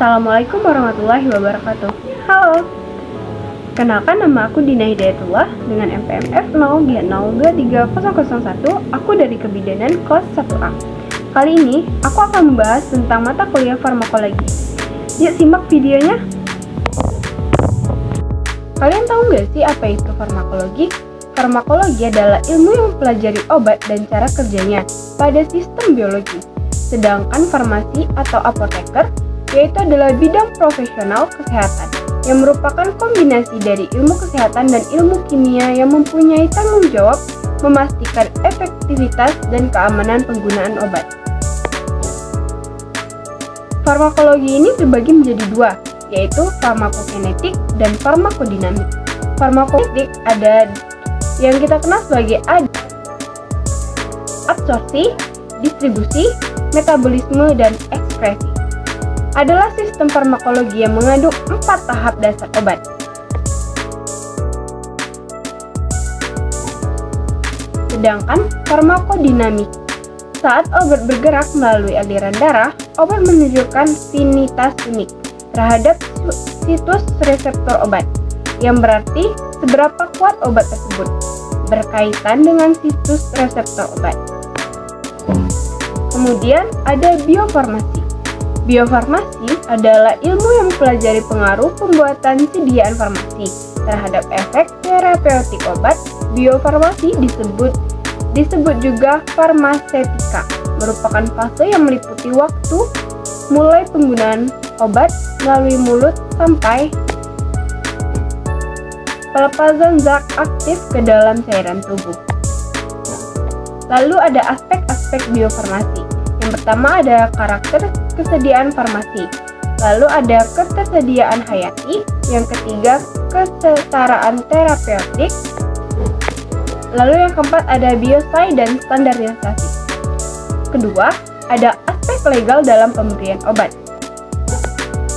Assalamualaikum warahmatullahi wabarakatuh. Halo, kenalkan nama aku Dina Hidayatullah dengan NPM F0G02301. Aku dari Kebidanan kelas 1A. Kali ini aku akan membahas tentang mata kuliah farmakologi. Yuk simak videonya. Kalian tahu nggak sih apa itu farmakologi? Farmakologi adalah ilmu yang mempelajari obat dan cara kerjanya pada sistem biologi. Sedangkan farmasi atau apoteker yaitu adalah bidang profesional kesehatan yang merupakan kombinasi dari ilmu kesehatan dan ilmu kimia yang mempunyai tanggung jawab memastikan efektivitas dan keamanan penggunaan obat. Farmakologi ini terbagi menjadi dua, yaitu farmakokinetik dan farmakodinamik. Farmakokinetik ada yang kita kenal sebagai absorpsi, distribusi, metabolisme, dan ekskresi. Adalah sistem farmakologi yang mengandung 4 tahap dasar obat. Sedangkan farmakodinamik, saat obat bergerak melalui aliran darah, obat menunjukkan afinitas unik terhadap situs reseptor obat, yang berarti seberapa kuat obat tersebut berkaitan dengan situs reseptor obat. Kemudian ada biofarmasi. Biofarmasi adalah ilmu yang mempelajari pengaruh pembuatan sediaan farmasi terhadap efek terapeutik obat. Biofarmasi disebut juga farmasetika, merupakan fase yang meliputi waktu mulai penggunaan obat melalui mulut sampai pelepasan zat aktif ke dalam cairan tubuh. Lalu ada aspek-aspek biofarmasi. Yang pertama ada karakter kesediaan farmasi, lalu ada ketersediaan hayati, yang ketiga kesetaraan terapeutik, lalu yang keempat ada biosai dan standarisasi. Kedua, ada aspek legal dalam pemberian obat.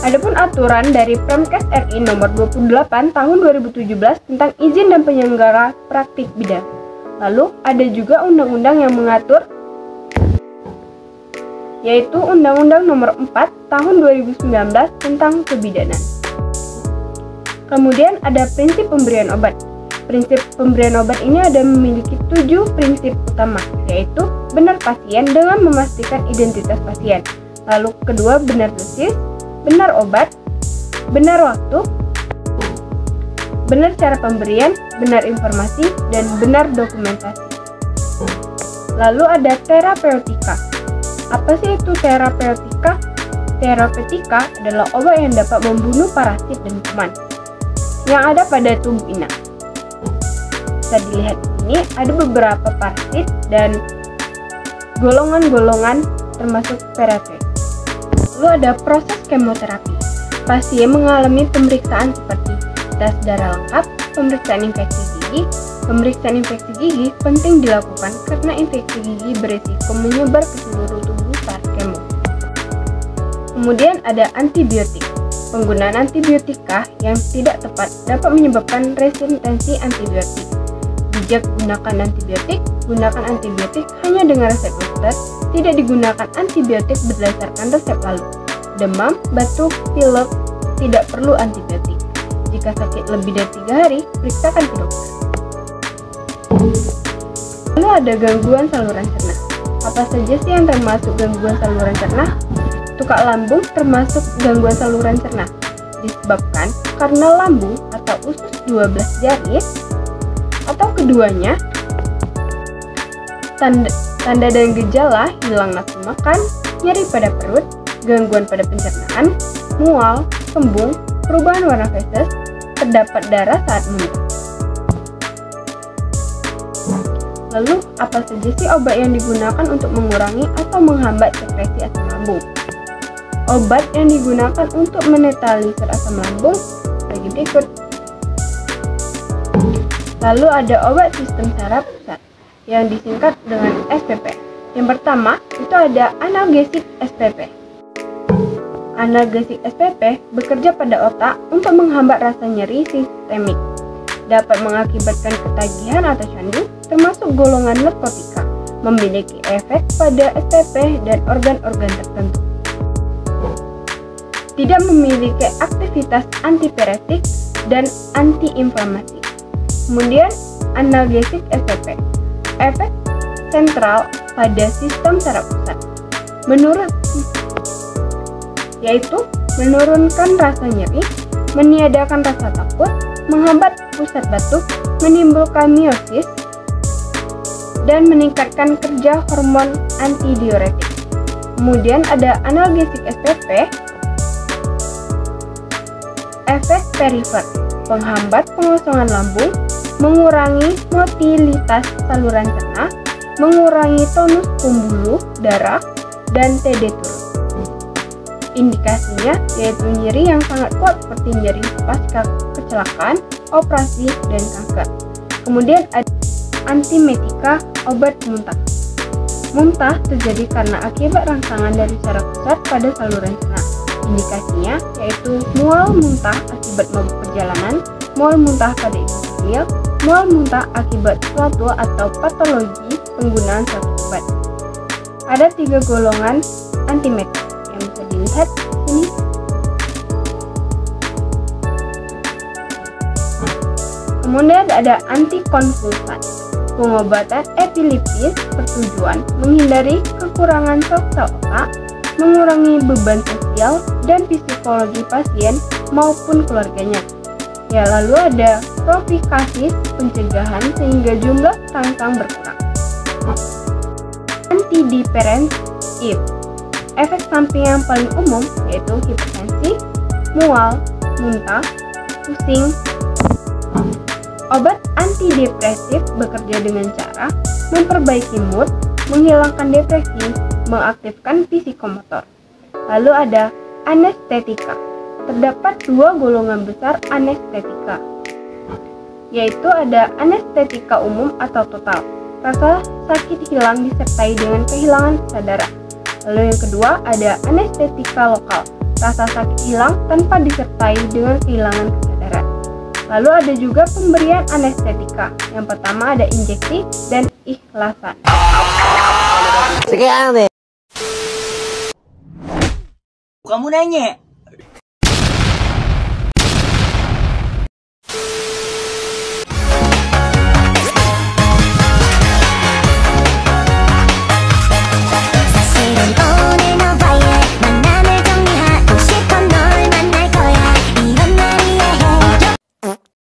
Adapun aturan dari Premkes RI nomor 28 tahun 2017 tentang izin dan penyelenggara praktik bidang. Lalu ada juga undang-undang yang mengatur, yaitu Undang-Undang Nomor 4 Tahun 2019 tentang Kebidanan. Kemudian ada prinsip pemberian obat. Prinsip pemberian obat ini ada memiliki 7 prinsip utama, yaitu benar pasien dengan memastikan identitas pasien. Lalu kedua, benar dosis, benar obat, benar waktu, benar cara pemberian, benar informasi, dan benar dokumentasi. Lalu ada terapeutika. Apa sih itu terapeutika? Terapeutika adalah obat yang dapat membunuh parasit dan kuman yang ada pada tubuh inang. Bisa dilihat di sini ada beberapa parasit dan golongan-golongan termasuk parasit. Lalu ada proses kemoterapi. Pasien mengalami pemeriksaan seperti tes darah lengkap, pemeriksaan infeksi gigi. Pemeriksaan infeksi gigi penting dilakukan karena infeksi gigi berisiko menyebar ke seluruh tubuh saat kemo. Kemudian ada antibiotik. Penggunaan antibiotika yang tidak tepat dapat menyebabkan resistensi antibiotik. Bijak gunakan antibiotik. Gunakan antibiotik hanya dengan resep dokter. Tidak digunakan antibiotik berdasarkan resep lalu. Demam, batuk, pilek tidak perlu antibiotik. Jika sakit lebih dari 3 hari, periksakan ke dokter. Lalu ada gangguan saluran cerna. Apa saja sih yang termasuk gangguan saluran cerna? Tukak lambung termasuk gangguan saluran cerna, disebabkan karena lambung atau usus 12 jari atau keduanya. Tanda dan gejala hilang nafsu makan, nyeri pada perut, gangguan pada pencernaan, mual, kembung, perubahan warna feses, terdapat darah saat muntah. Lalu, apa saja sih obat yang digunakan untuk mengurangi atau menghambat sekresi asam lambung? Obat yang digunakan untuk menetralisir asam lambung sebagai berikut. Lalu ada obat sistem saraf pusat yang disingkat dengan SPP. Yang pertama, itu ada analgesik SPP. Analgesik SPP bekerja pada otak untuk menghambat rasa nyeri sistemik. Dapat mengakibatkan ketagihan atau candu, termasuk golongan narkotika, memiliki efek pada SPP dan organ-organ tertentu. tidak memiliki aktivitas antipiretik dan antiinflamasi. Kemudian analgesik SPP, efek sentral pada sistem saraf pusat, yaitu menurunkan rasa nyeri, meniadakan rasa takut, menghambat pusat batuk, menimbulkan miosis, dan meningkatkan kerja hormon antidiuretik. Kemudian ada analgesik SPP, efek perifer, penghambat pengosongan lambung, mengurangi motilitas saluran cerna, mengurangi tonus pembuluh darah, dan TD turun. Indikasinya yaitu nyeri yang sangat kuat seperti nyeri pasca kecelakaan, operasi, dan kanker. Kemudian ada antiemetika, obat muntah. Muntah terjadi karena akibat rangsangan dari saraf pusat pada saluran cerna. Indikasinya yaitu mual muntah akibat mabuk perjalanan, mual muntah pada ibu hamil, mual muntah akibat suatu atau patologi penggunaan suatu obat. Ada 3 golongan antiemetik yang bisa dilihat di sini. Kemudian ada antikonvulsan, pengobatan epileptis bertujuan menghindari kekurangan sel otak, mengurangi beban sosial dan psikologi pasien maupun keluarganya. Ya, lalu ada prophylaxis, pencegahan sehingga jumlah terangsang berkurang. Antidepressif, efek samping yang paling umum yaitu hipertensi, mual, muntah, pusing. Obat antidepresif bekerja dengan cara memperbaiki mood, menghilangkan depresi, mengaktifkan psikomotor. Lalu ada anestetika. Terdapat 2 golongan besar anestetika, yaitu ada anestetika umum atau total. Rasa sakit hilang disertai dengan kehilangan kesadaran. Lalu yang kedua ada anestetika lokal. Rasa sakit hilang tanpa disertai dengan kehilangan kesadaran. Lalu ada juga pemberian anestetika. Yang pertama ada injeksi dan ikhlasan. Sekian deh. Kamu nanya.